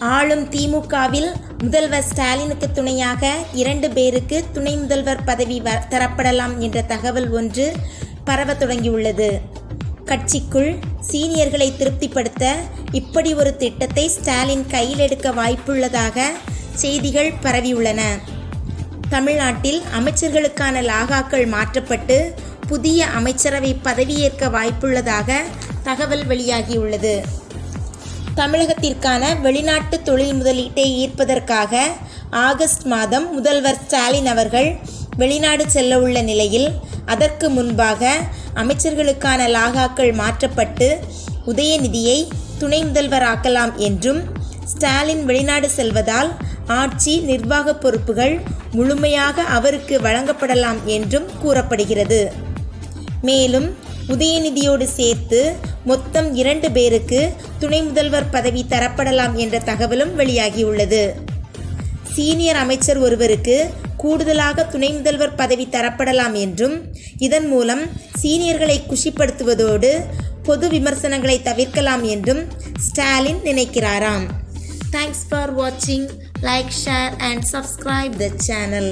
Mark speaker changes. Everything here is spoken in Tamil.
Speaker 1: ஆளும் திமுகவில் முதல்வர் ஸ்டாலினுக்கு துணையாக 2 பேருக்கு துணை முதல்வர் பதவி தரப்படலாம் என்ற தகவல் ஒன்று பரவ தொடங்கியுள்ளது. கட்சிக்குள் சீனியர்களை திருப்திப்படுத்த இப்படி ஒரு திட்டத்தை ஸ்டாலின் கையில் எடுக்க வாய்ப்புள்ளதாக செய்திகள் பரவியுள்ளன. தமிழ்நாட்டில் அமைச்சர்களுக்கான லாகாக்கள் மாற்றப்பட்டு புதிய அமைச்சரவை பதவியேற்க வாய்ப்புள்ளதாக தகவல் வெளியாகியுள்ளது. தமிழகத்திற்கான வெளிநாட்டு தொழில் முதலீட்டை ஈர்ப்பதற்காக ஆகஸ்ட் மாதம் முதல்வர் ஸ்டாலின் அவர்கள் வெளிநாடு செல்ல உள்ள நிலையில் அதற்கு முன்பாக அமைச்சர்களுக்கான லாகாக்கள் மாற்றப்பட்டு உதயநிதியை துணை முதல்வராக்கலாம் என்றும், ஸ்டாலின் வெளிநாடு செல்வதால் ஆட்சி நிர்வாக பொறுப்புகள் முழுமையாக அவருக்கு வழங்கப்படலாம் என்றும் கூறப்படுகிறது. மேலும் உதயநிதியோடு சேர்த்து மொத்தம் 2 பேருக்கு துணை முதல்வர் பதவி தரப்படலாம் என்ற தகவலும் வெளியாகியுள்ளது. சீனியர் அமைச்சர் ஒருவருக்கு கூடுதலாக துணை முதல்வர் பதவி தரப்படலாம் என்றும், இதன் மூலம் சீனியர்களை குஷிப்படுத்துவதோடு பொது விமர்சனங்களை தவிர்க்கலாம் என்றும் Stalin நினைக்கிறாராம். Thanks for watching. Like, share and subscribe the channel.